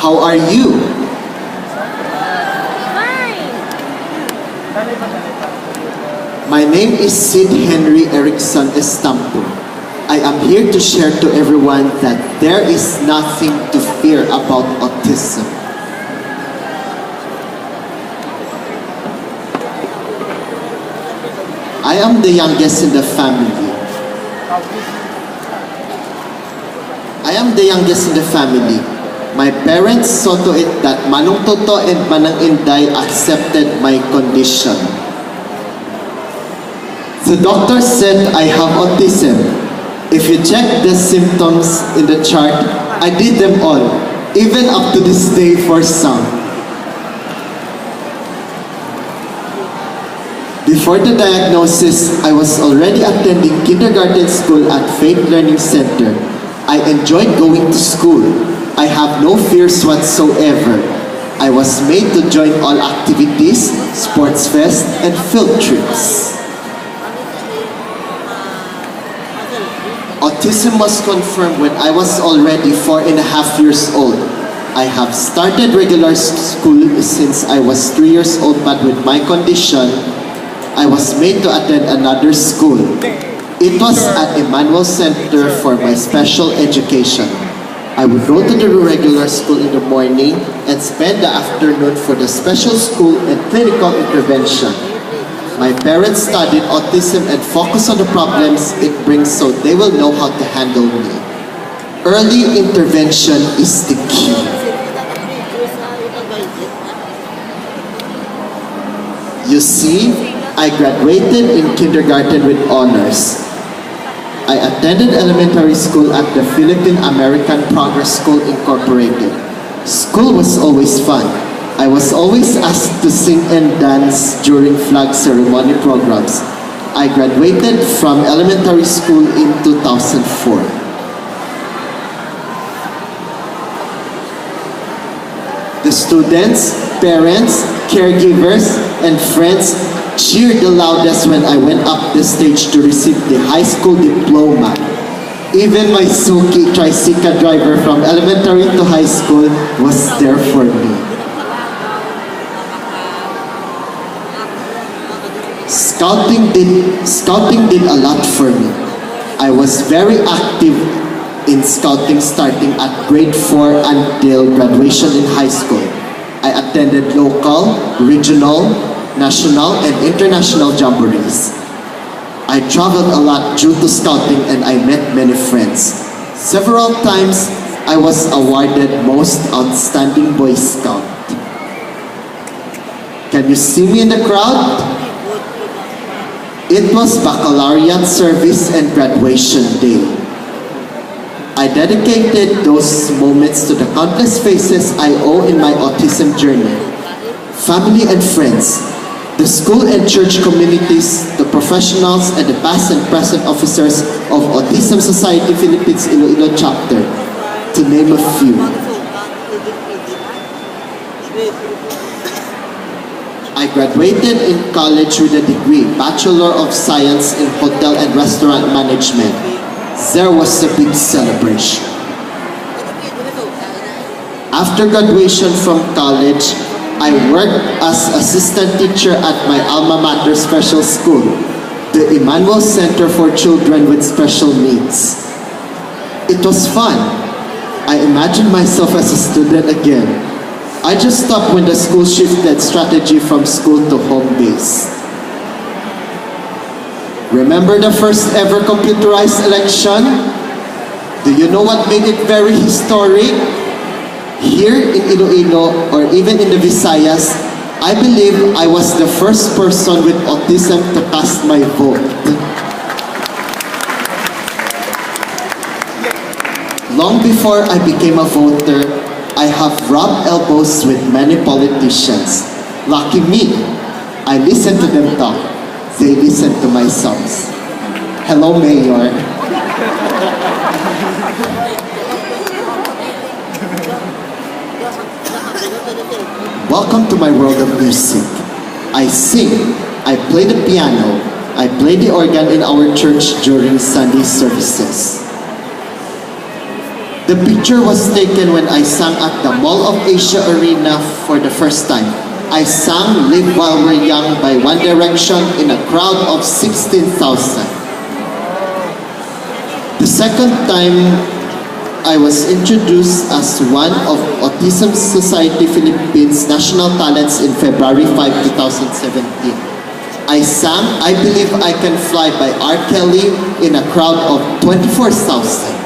How are you? My name is Sid Henry Erickson Estampo. I am here to share to everyone that there is nothing to fear about autism. I am the youngest in the family. My parents saw to it that Manong Toto and Manang Inday accepted my condition. The doctor said I have autism. If you check the symptoms in the chart, I did them all, even up to this day for some. Before the diagnosis, I was already attending kindergarten school at Faith Learning Center. I enjoyed going to school. I have no fears whatsoever. I was made to join all activities, sports fest, and field trips. Autism was confirmed when I was already 4.5 years old. I have started regular school since I was 3 years old, but with my condition, I was made to attend another school. It was at Emmanuel Center for my special education. I would go to the regular school in the morning and spend the afternoon for the special school and clinical intervention. My parents studied autism and focused on the problems it brings so they will know how to handle me. Early intervention is the key. You see, I graduated in kindergarten with honors. I attended elementary school at the Philippine American Progress School Incorporated. School was always fun. I was always asked to sing and dance during flag ceremony programs. I graduated from elementary school in 2004. The students, parents, caregivers, and friends cheered the loudest when I went up the stage to receive the high school diploma. Even my Suki tricycle driver from elementary to high school was there for me. Scouting did a lot for me. I was very active in scouting starting at grade 4 until graduation in high school. I attended local, regional, national, and international jamborees. I traveled a lot due to scouting and I met many friends. Several times, I was awarded Most Outstanding Boy Scout. Can you see me in the crowd? It was baccalaureate service and graduation day. I dedicated those moments to the countless faces I owe in my autism journey. Family and friends, the school and church communities, the professionals, and the past and present officers of Autism Society Philippines Iloilo Chapter, to name a few. I graduated in college with a degree, Bachelor of Science in Hotel and Restaurant Management. There was a big celebration. After graduation from college, I worked as assistant teacher at my alma mater special school, the Emmanuel Center for Children with Special Needs. It was fun. I imagined myself as a student again. I just stopped when the school shifted strategy from school to home base. Remember the first ever computerized election? Do you know what made it very historic? Here in Iloilo, or even in the Visayas, I believe I was the first person with autism to cast my vote. Long before I became a voter, I have rubbed elbows with many politicians. Lucky me, I listen to them talk. They listen to my songs. Hello, Mayor. Welcome to my world of music. I sing, I play the piano, I play the organ in our church during Sunday services. The picture was taken when I sang at the Mall of Asia Arena for the first time. I sang Live While We're Young by One Direction in a crowd of 16,000. The second time, I was introduced as one of Autism Society Philippines National Talents in February 5, 2017. I sang I Believe I Can Fly by R. Kelly in a crowd of 24,000.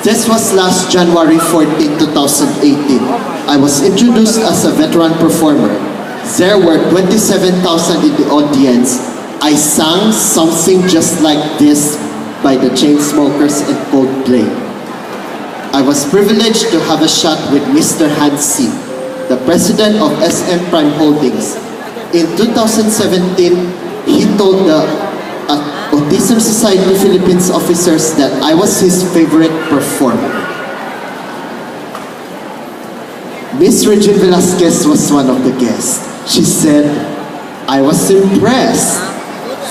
This was last January 14, 2018. I was introduced as a veteran performer. There were 27,000 in the audience. I sang Something Just Like This by the Chainsmokers and Coldplay. I was privileged to have a shot with Mr. Hansi, the president of SM Prime Holdings. In 2017, he told the Autism Society Philippines officers that I was his favorite performer. Miss Regine Velasquez was one of the guests. She said, I was impressed.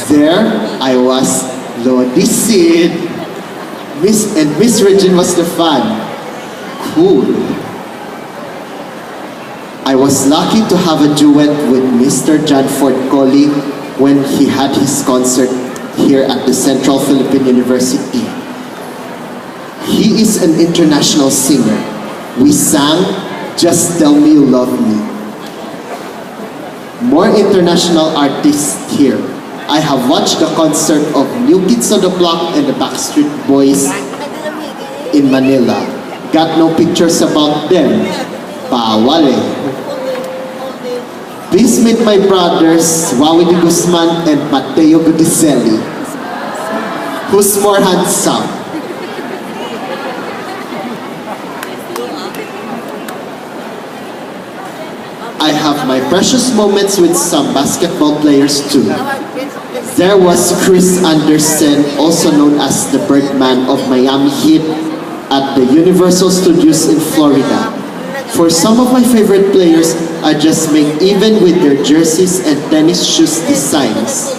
There I was, Lodi Sid. Miss Regine was the fan. Cool. I was lucky to have a duet with Mr. John Ford Coley when he had his concert here at the Central Philippine University. He is an international singer. We sang Just Tell Me You Love Me. More international artists here. I have watched the concert of New Kids on the Block and the Backstreet Boys in Manila. Got no pictures about them. Bawal eh. Please meet my brothers, Wawi Di Guzman and Mateo Gudicelli. Who's more handsome? I have my precious moments with some basketball players too. There was Chris Anderson, also known as the Birdman of Miami Heat, at the Universal Studios in Florida. For some of my favorite players, I just make even with their jerseys and tennis shoes designs.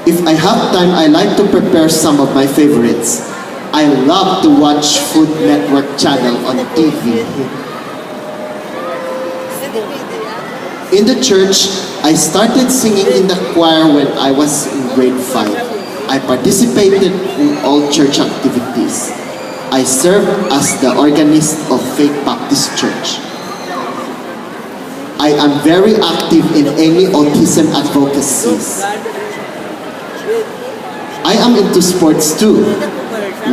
If I have time, I like to prepare some of my favorites. I love to watch Food Network channel on TV. In the church, I started singing in the choir when I was in grade 5. I participated in all church activities. I serve as the organist of Faith Baptist Church. I am very active in any autism advocacies. I am into sports too.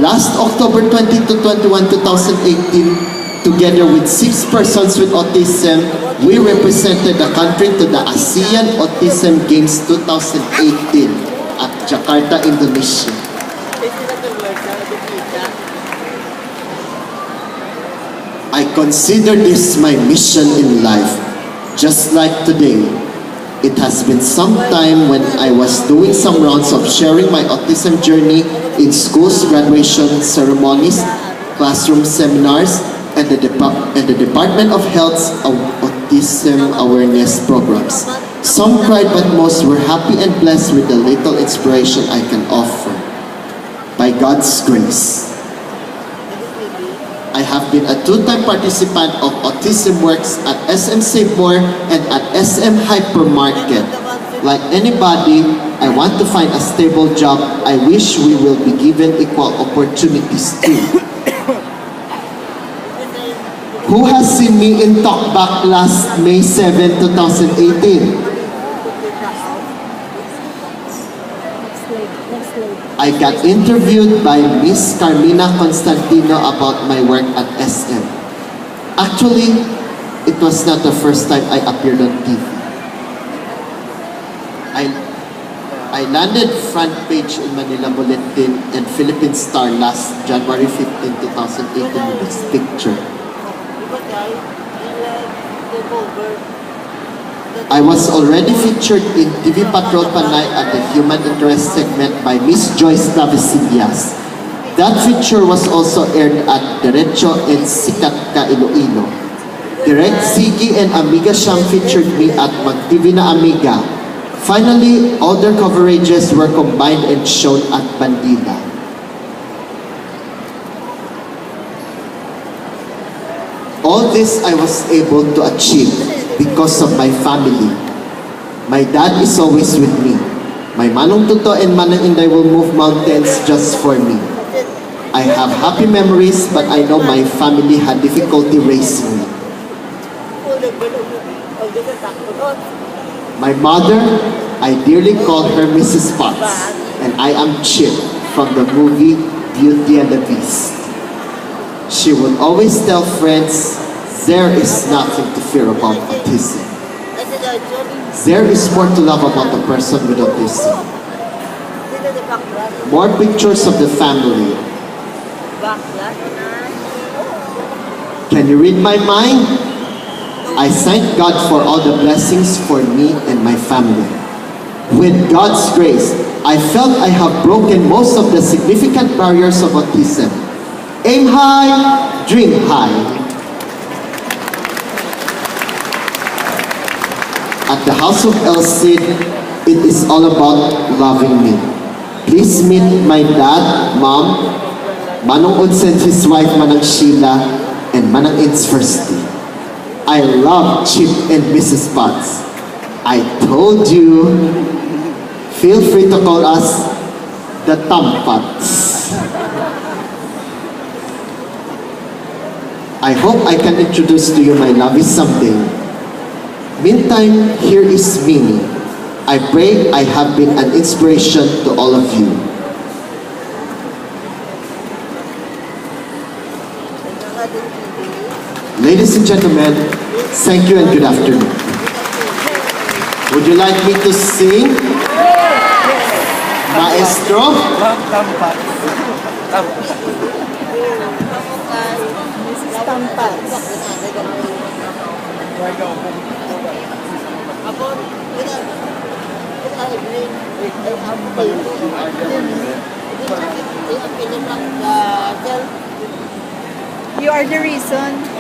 Last October 20 to 21, 2018, together with 6 persons with autism, we represented the country to the ASEAN Autism Games 2018 at Jakarta, Indonesia. I consider this my mission in life. Just like today, it has been some time when I was doing some rounds of sharing my autism journey in schools, graduation ceremonies, classroom seminars, and the Department of Health's autism awareness programs. Some cried, but most were happy and blessed with the little inspiration I can offer. By God's grace, I have been a 2-time participant of Autism Works at SM Save-More and at SM Hypermarket. Like anybody, I want to find a stable job. I wish we will be given equal opportunities too. Who has seen me in Talkback last May 7, 2018? I got interviewed by Miss Carmina Constantino about my work at SM. Actually, it was not the first time I appeared on TV. I landed front page in Manila Bulletin and Philippine Star last January 15, 2018 with this picture. I was already featured in TV Patrol Panay at the Human Interest segment by Miss Joyce Navesillas. That feature was also aired at Derecho and Sikat Ka Iloilo. Direct Sigi and Amiga Siyang featured me at Mag-TV na Amiga. Finally, all their coverages were combined and shown at Bandila. All this I was able to achieve because of my family. My dad is always with me. My Manong Tuto and Manang Inday will move mountains just for me. I have happy memories, but I know my family had difficulty raising me. My mother, I dearly call her Mrs. Potts, and I am Chip from the movie Beauty and the Beast. She would always tell friends, there is nothing to fear about autism. There is more to love about a person with autism. More pictures of the family. Can you read my mind? I thank God for all the blessings for me and my family. With God's grace, I felt I have broken most of the significant barriers of autism. Aim high, dream high. At the House of El Cid, it is all about loving me. Please meet my dad, mom, Manong Uds and his wife, Manang Sheila, and Manang In's Firsty. I love Chip and Mrs. Potts. I told you. Feel free to call us the Tampats. I hope I can introduce to you my lovey someday. Meantime, here is Minnie. I pray I have been an inspiration to all of you. Ladies and gentlemen, thank you and good afternoon. Would you like me to sing? Maestro? Mrs. Tampats. You are the reason